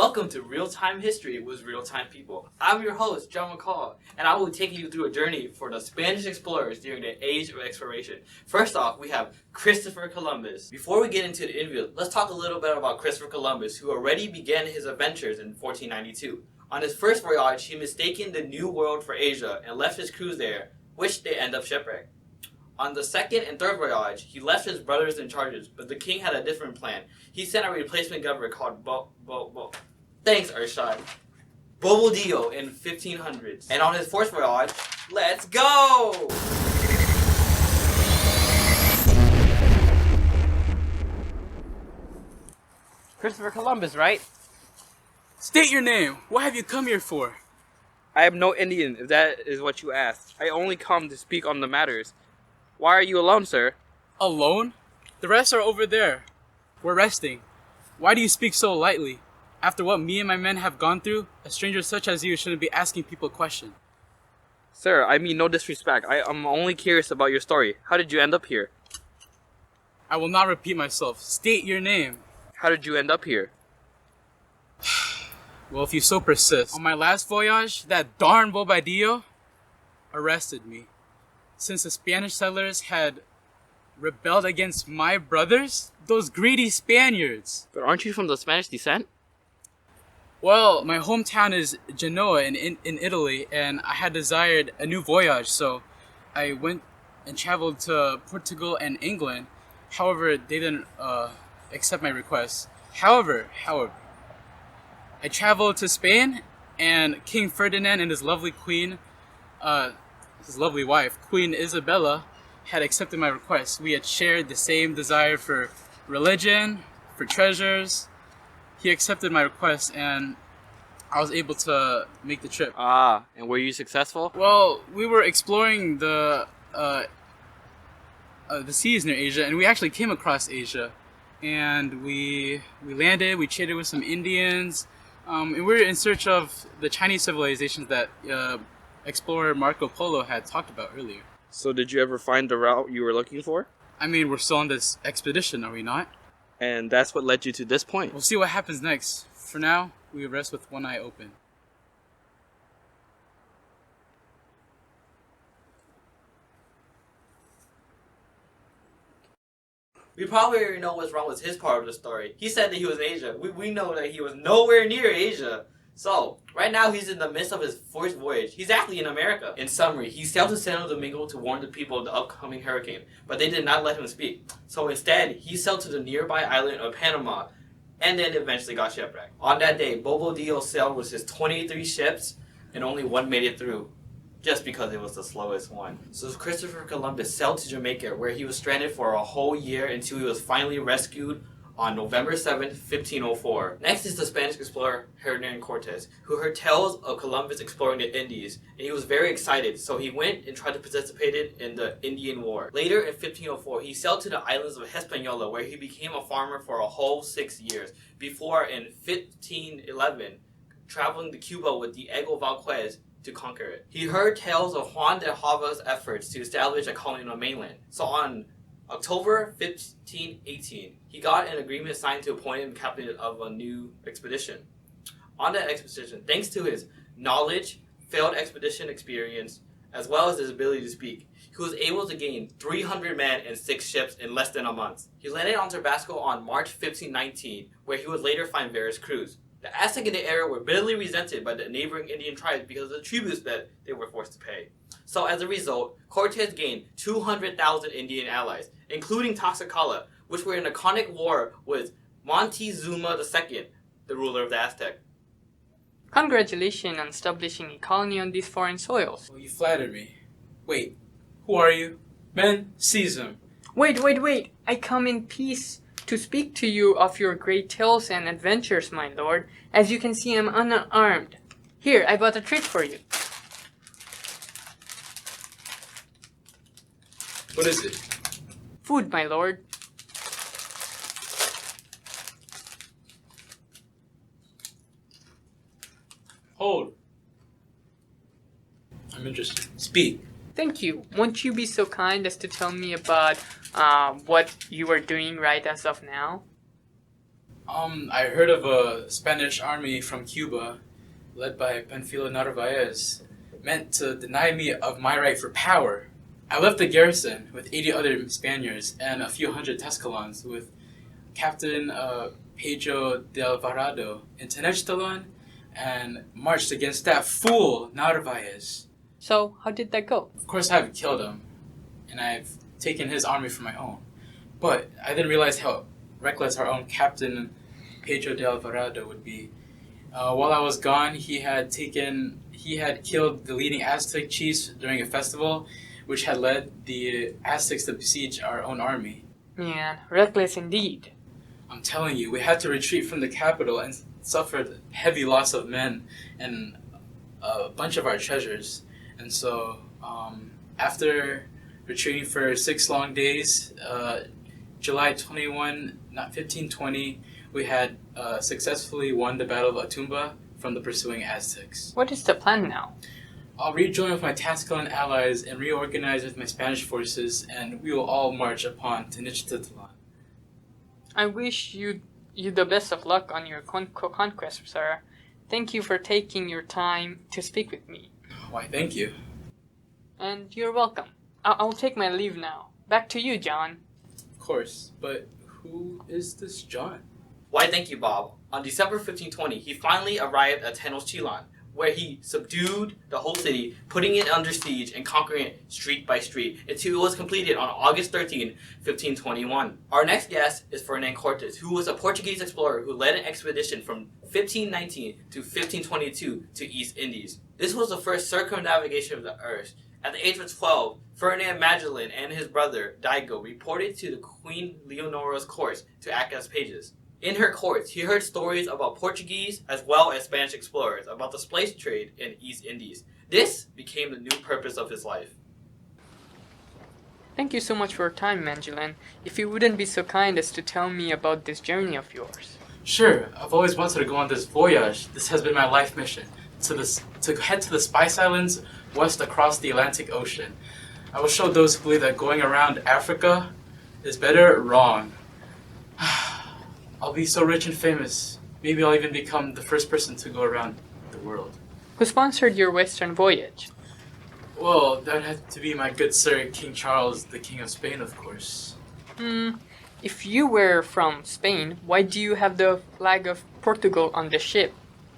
Welcome to Real-Time History with Real-Time People. I'm your host, John McCall, and I will be taking you through a journey for the Spanish explorers during the Age of Exploration. First off, we have Christopher Columbus. Before we get into the interview, let's talk a little bit about Christopher Columbus, who already began his adventures in 1492. On his first voyage, he mistaken the New World for Asia and left his crews there, which they end up shipwrecked. On the second and third voyage, he left his brothers in charge, but the king had a different plan. He sent a replacement governor called Thanks, Arshad. Bobadillo in 1500s. And on his fourth voyage, let's go! Christopher Columbus, right? State your name. What have you come here for? I am no Indian, if that is what you asked. I only come to speak on the matters. Why are you alone, sir? Alone? The rest are over there. We're resting. Why do you speak so lightly? After what me and my men have gone through, a stranger such as you shouldn't be asking people questions. Sir, I mean no disrespect. I am only curious about your story. How did you end up here? I will not repeat myself. State your name. How did you end up here? Well, if you so persist. On my last voyage, that darn Bobadillo arrested me. Since the Spanish settlers had rebelled against my brothers, those greedy Spaniards. But aren't you from the Spanish descent? Well, my hometown is Genoa in Italy, and I had desired a new voyage, so I went and traveled to Portugal and England. However, they didn't accept my request. However, I traveled to Spain, and King Ferdinand and his lovely queen, his lovely wife, Queen Isabella, had accepted my request. We had shared the same desire for religion, for treasures. He accepted my request, and I was able to make the trip. Ah, and were you successful? Well, we were exploring the seas near Asia, and we actually came across Asia. And we landed, we traded with some Indians, and we were in search of the Chinese civilizations that explorer Marco Polo had talked about earlier. So did you ever find the route you were looking for? I mean, we're still on this expedition, are we not? And that's what led you to this point. We'll see what happens next. For now, we rest with one eye open. We probably already know what's wrong with his part of the story. He said that he was in Asia. We know that he was nowhere near Asia. So, right now he's in the midst of his fourth voyage. He's actually in America. In summary, he sailed to Santo Domingo to warn the people of the upcoming hurricane, but they did not let him speak. So instead, he sailed to the nearby island of Panama, and then eventually got shipwrecked. On that day, Bobadillo sailed with his 23 ships, and only one made it through, just because it was the slowest one. So Christopher Columbus sailed to Jamaica, where he was stranded for a whole year until he was finally rescued on November 7th, 1504. Next is the Spanish explorer Hernan Cortes, who heard tales of Columbus exploring the Indies, and he was very excited, so he went and tried to participate in the Indian War. Later in 1504, he sailed to the islands of Hispaniola, where he became a farmer for a whole 6 years, before in 1511, traveling to Cuba with Diego Valquez to conquer it. He heard tales of Juan de Java's efforts to establish a colony on the mainland. So on October 1518, he got an agreement signed to appoint him captain of a new expedition. On that expedition, thanks to his knowledge, failed expedition experience, as well as his ability to speak, he was able to gain 300 men and 6 ships in less than a month. He landed on Tabasco on March 1519, where he would later find various crews. The Aztec in the area were bitterly resented by the neighboring Indian tribes because of the tributes that they were forced to pay. So as a result, Cortes gained 200,000 Indian allies, including Tlaxcala, which were in a chronic war with Montezuma II, the ruler of the Aztec. Congratulations on establishing a colony on these foreign soils. Well, you flatter me. Wait, who are you? Men, seize him. Wait. I come in peace to speak to you of your great tales and adventures, my lord. As you can see, I'm unarmed. Here, I bought a treat for you. What is it? Food, my lord. Hold. I'm interested. Speak. Thank you. Won't you be so kind as to tell me about what you are doing right as of now? I heard of a Spanish army from Cuba, led by Panfilo Narvaez, meant to deny me of my right for power. I left the garrison with 80 other Spaniards and a few hundred Tusculans with Captain Pedro de Alvarado in Tenochtitlan and marched against that fool Narvaez. So, how did that go? Of course, I haven't killed him, and I've taken his army for my own. But I didn't realize how reckless our own Captain Pedro de Alvarado would be. While I was gone, he had killed the leading Aztec chiefs during a festival, which had led the Aztecs to besiege our own army. Man, reckless indeed. I'm telling you, we had to retreat from the capital and suffered heavy loss of men and a bunch of our treasures. And so, after retreating for 6 long days, July 1520, we had successfully won the Battle of Atumba from the pursuing Aztecs. What is the plan now? I'll rejoin with my Tlascalan allies and reorganize with my Spanish forces, and we will all march upon Tenochtitlan. I wish you the best of luck on your conquest, sir. Thank you for taking your time to speak with me. Why, thank you. And you're welcome. I'll take my leave now. Back to you, John. Of course, but who is this John? Why, thank you, Bob. On December 1520, he finally arrived at Tenochtitlan, where he subdued the whole city, putting it under siege and conquering it street by street until it was completed on August 13, 1521. Our next guest is Ferdinand Cortes, who was a Portuguese explorer who led an expedition from 1519 to 1522 to East Indies. This was the first circumnavigation of the earth. At the age of 12, Ferdinand Magellan and his brother, Diego, reported to the Queen Leonora's court to act as pages. In her courts, he heard stories about Portuguese as well as Spanish explorers about the slave trade in East Indies. This became the new purpose of his life. Thank you so much for your time, Magellan. If you wouldn't be so kind as to tell me about this journey of yours. Sure, I've always wanted to go on this voyage. This has been my life mission, to head to the Spice Islands west across the Atlantic Ocean. I will show those who believe that going around Africa is better wrong. I'll be so rich and famous. Maybe I'll even become the first person to go around the world. Who sponsored your western voyage? Well, that had to be my good sir, King Charles, the King of Spain, of course. If you were from Spain, why do you have the flag of Portugal on the ship?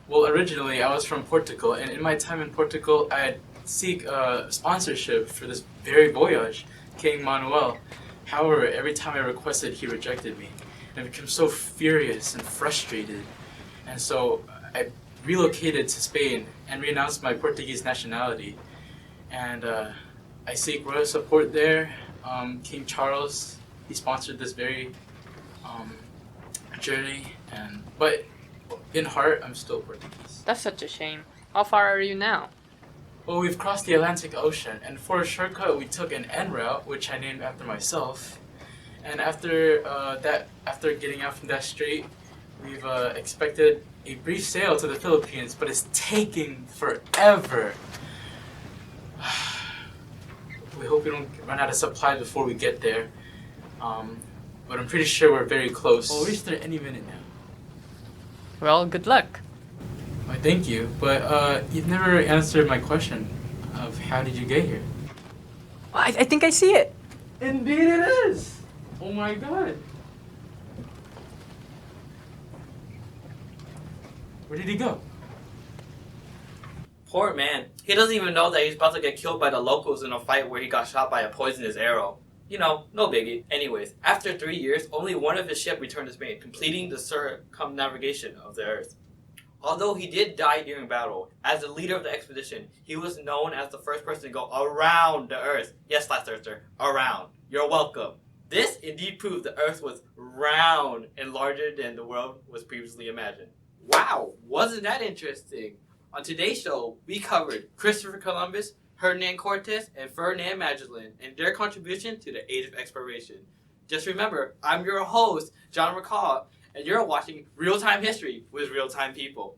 Well, originally I was from Portugal, and in my time in Portugal, I had seek sponsorship for this very voyage, King Manuel. However, every time I requested, he rejected me. And I became so furious and frustrated. And so I relocated to Spain and renounced my Portuguese nationality. And I seek royal support there. King Charles, he sponsored this very journey. But in heart, I'm still Portuguese. That's such a shame. How far are you now? Well, we've crossed the Atlantic Ocean, and for a shortcut, we took an en route, which I named after myself. And after getting out from that strait, we've expected a brief sail to the Philippines, but it's taking forever. We hope we don't run out of supplies before we get there. But I'm pretty sure we're very close. We'll reach there any minute now. Well, good luck. Why, thank you, but you've never answered my question of how did you get here? I think I see it. Indeed it is! Oh my god. Where did he go? Poor man. He doesn't even know that he's about to get killed by the locals in a fight where he got shot by a poisonous arrow. You know, no biggie. Anyways, after 3 years, only one of his ships returned to Spain, completing the circumnavigation of the earth. Although he did die during battle, as the leader of the expedition, he was known as the first person to go around the earth. Yes, Last Earther, around. You're welcome. This indeed proved the earth was round and larger than the world was previously imagined. Wow, wasn't that interesting? On today's show, we covered Christopher Columbus, Hernan Cortes, and Ferdinand Magellan, and their contribution to the Age of Exploration. Just remember, I'm your host, John McCall, and you're watching Real-Time History with Real-Time People.